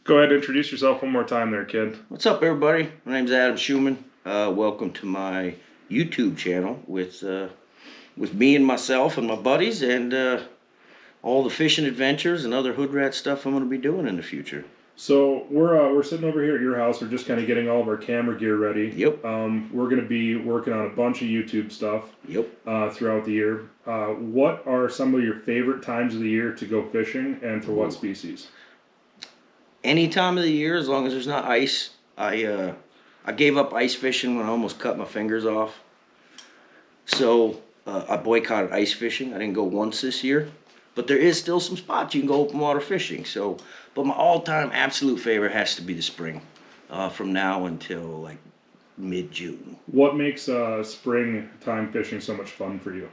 Go ahead and introduce yourself one more time there, kid. What's up, everybody? My name's Adam Schumann. Welcome to my YouTube channel with me and myself and my buddies and all the fishing adventures and other hood rat stuff I'm going to be doing in the future. So we're sitting over here at your house. We're just kind of getting all of our camera gear ready. Yep. We're going to be working on a bunch of YouTube stuff. Yep. Throughout the year. What are some of your favorite times of the year to go fishing, and for what species? Any time of the year, as long as there's not ice. I gave up ice fishing when I almost cut my fingers off. So I boycotted ice fishing. I didn't go once this year. But there is still some spots you can go open water fishing. So, but my all-time absolute favorite has to be the spring, from now until like mid-June. What makes springtime fishing so much fun for you?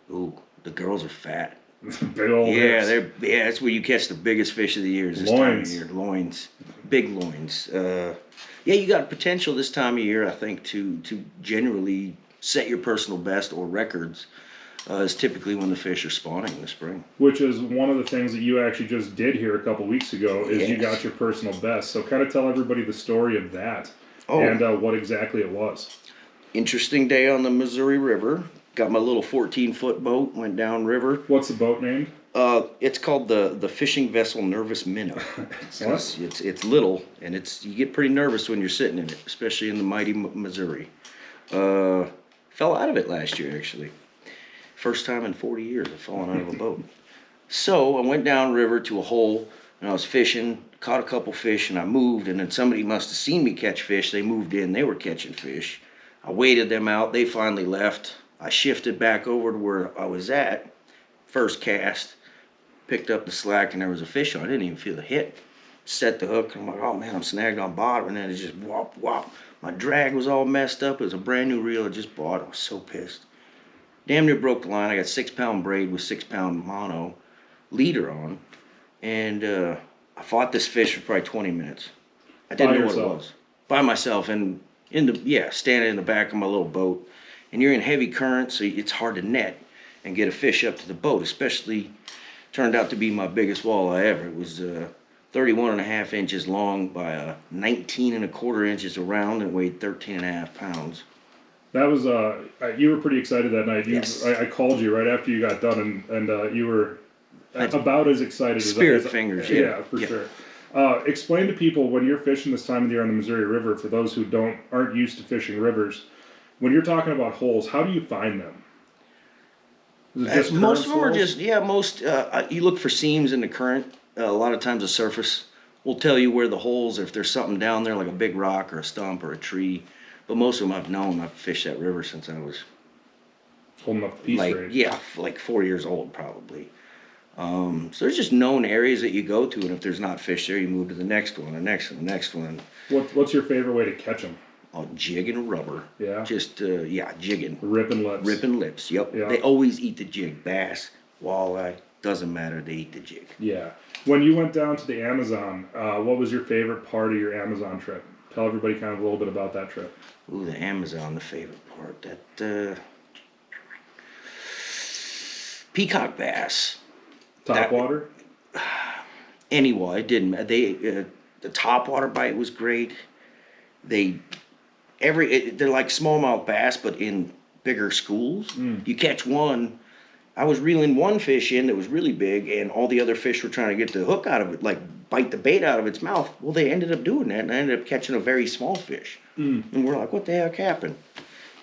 Ooh, the girls are fat. Big old hips. That's where you catch the biggest fish of the year. Is this time of year, loins, big loins. You got potential this time of year, I think, to generally set your personal best or records. Is typically when the fish are spawning in the spring. Which is one of the things that you actually just did here a couple weeks ago. Is You got your personal best. So kind of tell everybody the story of that and what exactly it was. Interesting day on the Missouri River. Got my little 14-foot boat, went down river. What's the boat named? It's called the fishing vessel Nervous Minnow. It's little, and you get pretty nervous when you're sitting in it, especially in the mighty Missouri. Fell out of it last year, actually. First time in 40 years I've fallen out of a boat. So I went down river to a hole, and I was fishing, caught a couple fish, and I moved, and then somebody must have seen me catch fish. They moved in, they were catching fish. I waited them out, they finally left. I shifted back over to where I was at, first cast, picked up the slack, and there was a fish on it. I didn't even feel the hit. Set the hook, and I'm like, oh man, I'm snagged on bottom, and then it just whop, whop. My drag was all messed up. It was a brand new reel I just bought. I was so pissed. Damn near broke the line. I got 6-pound braid with 6-pound mono leader on, and I fought this fish for probably 20 minutes. I didn't know what it was. By myself, and standing in the back of my little boat. And you're in heavy current, so it's hard to net and get a fish up to the boat, especially turned out to be my biggest walleye ever. It was 31.5 inches long by 19.25 inches around and weighed 13.5 pounds. That was, you were pretty excited that night. Yes. I called you right after you got done, and you were about as excited Spirit fingers, yeah, for sure. Explain to people, when you're fishing this time of the year on the Missouri River, for those who aren't used to fishing rivers, when you're talking about holes, how do you find them? Is it just most of them are just, you look for seams in the current. A lot of times the surface will tell you where the holes, if there's something down there like a big rock or a stump or a tree. But most of them I've known. I've fished that river since I was holding up the piece rate. like 4 years old probably. So there's just known areas that you go to, and if there's not fish there, you move to the next one, the next one, the next one. What's your favorite way to catch them? Oh, jig and rubber. Yeah. Just jigging. Ripping lips. Ripping lips. Yep. Yeah. They always eat the jig. Bass, walleye, doesn't matter. They eat the jig. Yeah. When you went down to the Amazon, what was your favorite part of your Amazon trip? Tell everybody kind of a little bit about that trip. Ooh, the Amazon, the favorite part. That peacock bass. Topwater? Anyway, it didn't matter. The topwater bite was great. They're like smallmouth bass, but in bigger schools. You catch one. I was reeling one fish in that was really big, and all the other fish were trying to get the hook out of it, like bite the bait out of its mouth. Well, they ended up doing that, and I ended up catching a very small fish. And we're like, what the heck happened?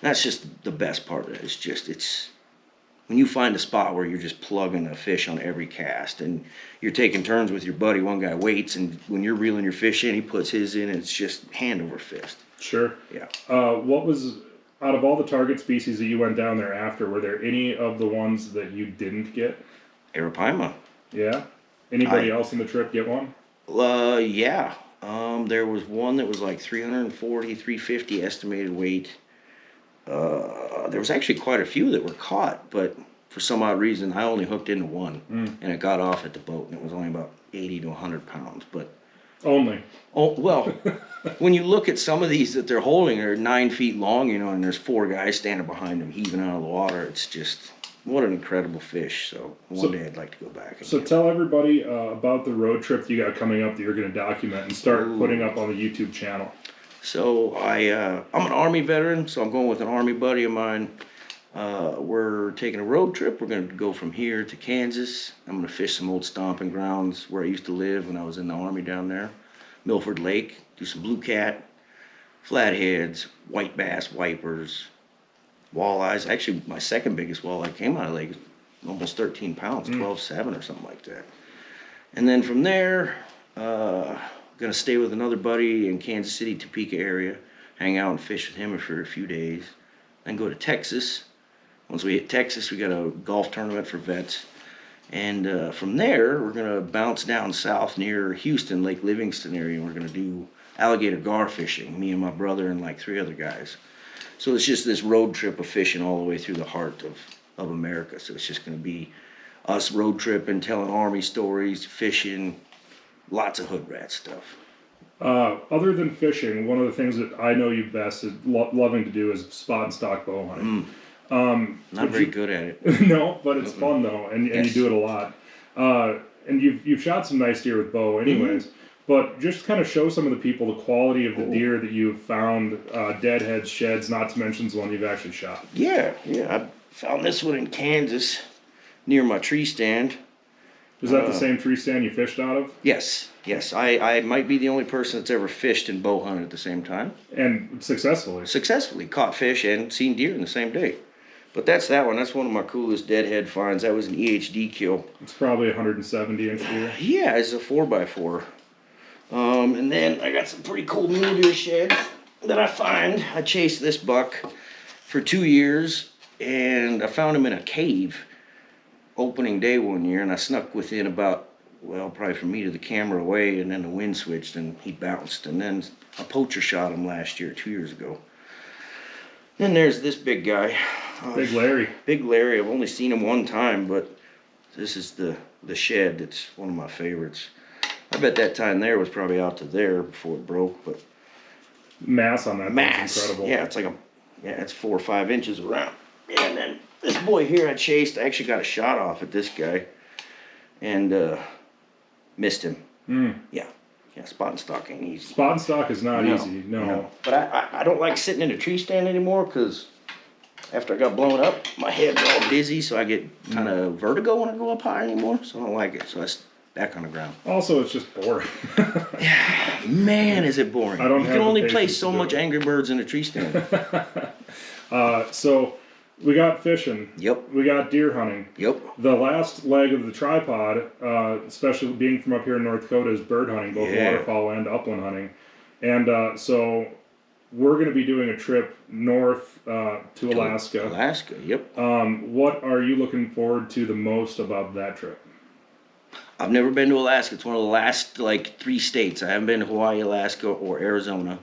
That's just the best part of it. It's when you find a spot where you're just plugging a fish on every cast, and you're taking turns with your buddy. One guy waits, and when you're reeling your fish in, he puts his in, and it's just hand over fist. Sure. Yeah. What was, out of all the target species that you went down there after, were there any of the ones that you didn't get? Arapaima. Yeah. Anybody else on the trip get one? Yeah. There was one that was like 340, 350 estimated weight. There was actually quite a few that were caught, but for some odd reason, I only hooked into one, and it got off at the boat, and it was only about 80 to 100 pounds. But only. Oh well, when you look at some of these that they're holding, they're 9 feet long, and there's 4 guys standing behind them heaving out of the water. It's just what an incredible fish. So one day I'd like to go back. So tell everybody about the road trip you got coming up that you're going to document and start putting up on the YouTube channel. So I'm an Army veteran, so I'm going with an Army buddy of mine. We're taking a road trip. We're going to go from here to Kansas. I'm going to fish some old stomping grounds where I used to live when I was in the Army down there. Milford Lake, do some blue cat, flatheads, white bass, wipers, walleyes. Actually, my second biggest walleye came out of the lake, almost 13 pounds, 12.7 or something like that. And then from there, gonna stay with another buddy in Kansas City, Topeka area, hang out and fish with him for a few days. Then go to Texas. Once we hit Texas, we got a golf tournament for vets. And from there, we're gonna bounce down south near Houston, Lake Livingston area, and we're gonna do alligator gar fishing, me and my brother and like 3 other guys. So it's just this road trip of fishing all the way through the heart of America. So it's just gonna be us road tripping, telling Army stories, fishing, lots of hood rat stuff. Other than fishing, one of the things that I know you best is loving to do is spot and stock bow hunting. Not very good at it. No, but it's fun though, and you do it a lot. And you've shot some nice deer with bow, anyways. But just kind of show some of the people the quality of the deer that you've found, deadheads, sheds, not to mention the one you've actually shot. Yeah. I found this one in Kansas near my tree stand. Is that the same tree stand you fished out of? Yes. I might be the only person that's ever fished and bow hunted at the same time. And successfully? Successfully. Caught fish and seen deer in the same day. But that's that one. That's one of my coolest deadhead finds. That was an EHD kill. It's probably 170-inch deer. Yeah, it's a 4x4. And then I got some pretty cool mule deer sheds that I find. I chased this buck for 2 years, and I found him in a cave opening day one year, and I snuck within about, well, probably from me to the camera away, and then the wind switched and he bounced. And then a poacher shot him last year, 2 years ago. Then there's this big guy. Big Larry. Big Larry. I've only seen him one time, but this is the shed that's one of my favorites. I bet that time there was probably out to there before it broke, but mass on that mass. Incredible. Yeah, it's 4 or 5 inches around. And then this boy here I chased. I actually got a shot off at this guy and missed him. Yeah, spot and stock ain't easy. Spot and stock is not easy, no. But I don't like sitting in a tree stand anymore because after I got blown up, my head's all dizzy, so I get kind of vertigo when I go up high anymore, so I don't like it. So I back on the ground. Also, it's just boring. Man, is it boring. You can only play so much Angry Birds in a tree stand. So we got fishing. Yep. We got deer hunting. Yep. The last leg of the tripod, especially being from up here in North Dakota, is bird hunting, both waterfowl and upland hunting. And so we're going to be doing a trip north to Alaska. Alaska, yep. What are you looking forward to the most about that trip? I've never been to Alaska. It's one of the last, 3 states. I haven't been to Hawaii, Alaska, or Arizona.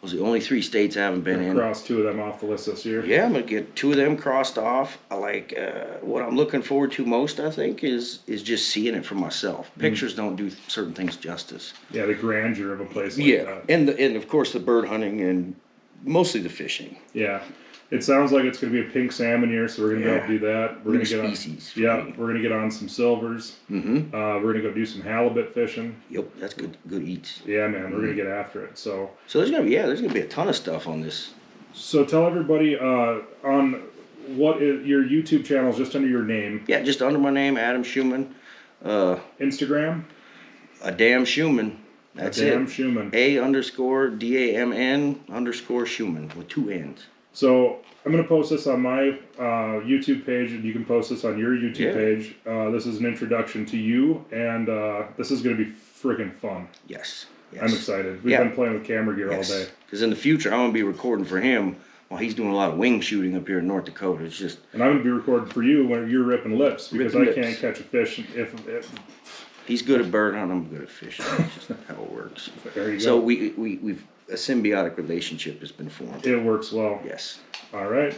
Those are the only 3 states I haven't been in. Cross 2 of them off the list this year. Yeah, I'm going to get 2 of them crossed off. I like, what I'm looking forward to most, I think, is just seeing it for myself. Pictures don't do certain things justice. Yeah, the grandeur of a place like that. And of course the bird hunting and mostly the fishing. Yeah. It sounds like it's going to be a pink salmon year, so we're going to be able to do that. We're going to get on, we're going to get on some silvers. We're going to go do some halibut fishing. Yep, that's good eats. Yeah, man, we're going to get after it. So there's going to be a ton of stuff on this. So tell everybody on what is your YouTube channel is just under your name. Yeah, just under my name, Adam Schumann. Instagram? A damn Schumann. That's it. Damn Schumann. A_DAMN_Schumann with 2 N's. So I'm going to post this on my YouTube page, and you can post this on your YouTube page. This is an introduction to you, and this is going to be freaking fun. Yes. I'm excited. We've been playing with camera gear all day. Because in the future, I'm going to be recording for him while he's doing a lot of wing shooting up here in North Dakota. It's just. And I'm going to be recording for you when you're ripping lips, because I can't catch a fish if he's good at bird hunting. I'm good at fishing. That's just how it works. There you go. So we've a symbiotic relationship has been formed. It works well. Yes. All right.